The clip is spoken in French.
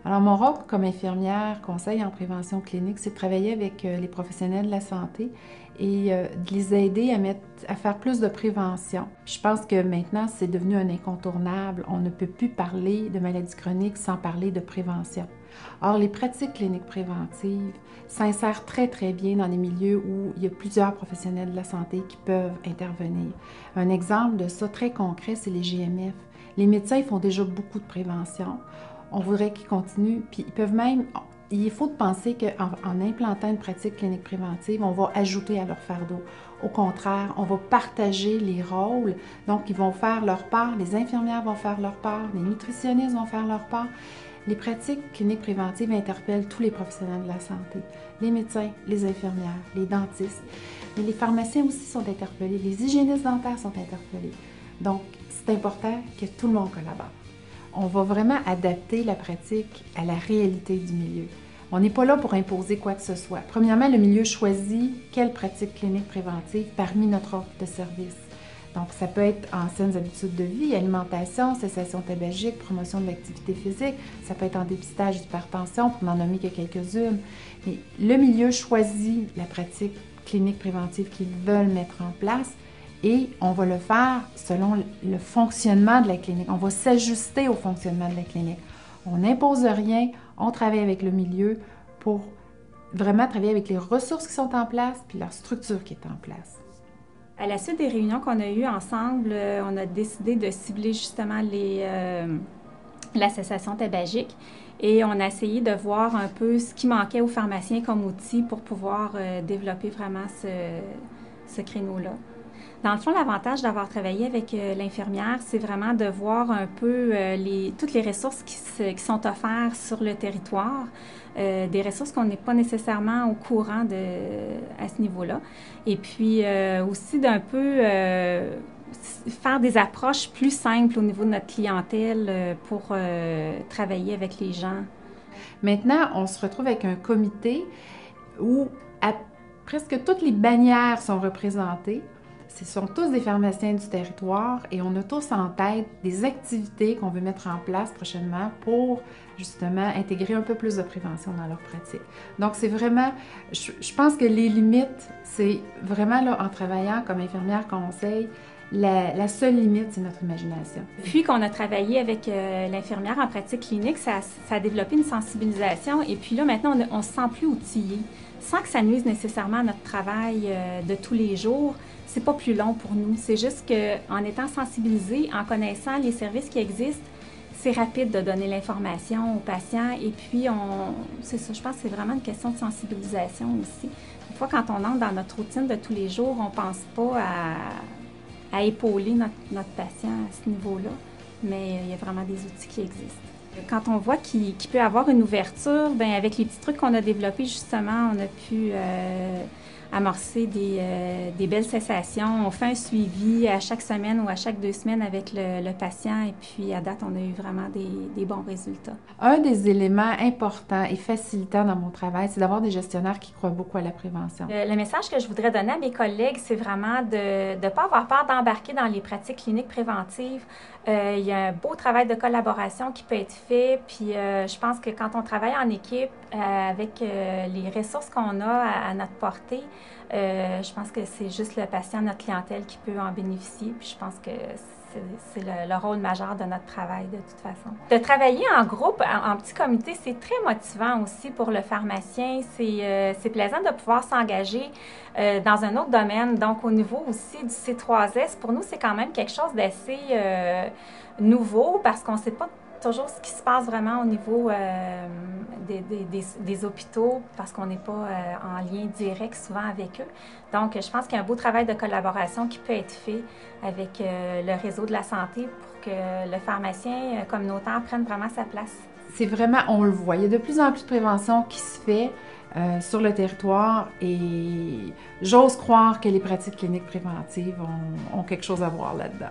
Alors, mon rôle comme infirmière, conseil en prévention clinique, c'est de travailler avec les professionnels de la santé et de les aider à faire plus de prévention. Je pense que maintenant, c'est devenu un incontournable. On ne peut plus parler de maladies chroniques sans parler de prévention. Or, les pratiques cliniques préventives s'insèrent très, très bien dans les milieux où il y a plusieurs professionnels de la santé qui peuvent intervenir. Un exemple de ça très concret, c'est les GMF. Les médecins ils font déjà beaucoup de prévention. On voudrait qu'ils continuent, puis ils peuvent même... Il faut penser qu'en implantant une pratique clinique préventive, on va ajouter à leur fardeau. Au contraire, on va partager les rôles. Donc, ils vont faire leur part, les infirmières vont faire leur part, les nutritionnistes vont faire leur part. Les pratiques cliniques préventives interpellent tous les professionnels de la santé. Les médecins, les infirmières, les dentistes. Mais les pharmaciens aussi sont interpellés, les hygiénistes dentaires sont interpellés. Donc, c'est important que tout le monde collabore. On va vraiment adapter la pratique à la réalité du milieu. On n'est pas là pour imposer quoi que ce soit. Premièrement, le milieu choisit quelle pratique clinique préventive parmi notre offre de services. Donc, ça peut être anciennes habitudes de vie, alimentation, cessation tabagique, promotion de l'activité physique. Ça peut être en dépistage d'hypertension, pour n'en nommer que quelques-unes. Mais le milieu choisit la pratique clinique préventive qu'ils veulent mettre en place et on va le faire selon le fonctionnement de la clinique. On va s'ajuster au fonctionnement de la clinique. On n'impose rien, on travaille avec le milieu pour vraiment travailler avec les ressources qui sont en place puis leur structure qui est en place. À la suite des réunions qu'on a eues ensemble, on a décidé de cibler justement la cessation tabagique et on a essayé de voir un peu ce qui manquait aux pharmaciens comme outil pour pouvoir développer vraiment ce créneau-là. Dans le fond, l'avantage d'avoir travaillé avec l'infirmière, c'est vraiment de voir un peu toutes les ressources qui sont offertes sur le territoire, des ressources qu'on n'est pas nécessairement au courant à ce niveau-là. Et puis aussi d'un peu faire des approches plus simples au niveau de notre clientèle pour travailler avec les gens. Maintenant, on se retrouve avec un comité où presque toutes les bannières sont représentées. Ce sont tous des pharmaciens du territoire et on a tous en tête des activités qu'on veut mettre en place prochainement pour justement intégrer un peu plus de prévention dans leur pratique. Donc c'est vraiment, je pense que les limites, c'est vraiment là en travaillant comme infirmière conseil, la seule limite, c'est notre imagination. Puis qu'on a travaillé avec l'infirmière en pratique clinique, ça a développé une sensibilisation et puis là maintenant on se sent plus outillé, sans que ça nuise nécessairement à notre travail de tous les jours. C'est pas plus long pour nous. C'est juste qu'en étant sensibilisé, en connaissant les services qui existent, c'est rapide de donner l'information aux patients. Et puis, c'est ça, je pense que c'est vraiment une question de sensibilisation aussi. Des fois, quand on entre dans notre routine de tous les jours, on ne pense pas à épauler notre patient à ce niveau-là. Mais il y a vraiment des outils qui existent. Quand on voit qu'il peut y avoir une ouverture, bien, avec les petits trucs qu'on a développés, justement, on a pu amorcer des belles cessations. On fait un suivi à chaque semaine ou à chaque 2 semaines avec le patient et puis à date, on a eu vraiment des bons résultats. Un des éléments importants et facilitants dans mon travail, c'est d'avoir des gestionnaires qui croient beaucoup à la prévention. Le message que je voudrais donner à mes collègues, c'est vraiment de ne pas avoir peur d'embarquer dans les pratiques cliniques préventives. Il y a un beau travail de collaboration qui peut être fait, puis je pense que quand on travaille en équipe avec les ressources qu'on a à notre portée, je pense que c'est juste le patient, notre clientèle qui peut en bénéficier, puis je pense que c'est le rôle majeur de notre travail de toute façon. De travailler en groupe, en petit comité, c'est très motivant aussi pour le pharmacien. C'est plaisant de pouvoir s'engager dans un autre domaine. Donc, au niveau aussi du C3S, pour nous, c'est quand même quelque chose d'assez nouveau parce qu'on ne sait pas toujours ce qui se passe vraiment au niveau des hôpitaux parce qu'on n'est pas en lien direct souvent avec eux. Donc, je pense qu'il y a un beau travail de collaboration qui peut être fait avec le réseau de la santé pour que le pharmacien communautaire prenne vraiment sa place. C'est vraiment, on le voit, il y a de plus en plus de prévention qui se fait sur le territoire et j'ose croire que les pratiques cliniques préventives ont quelque chose à voir là-dedans.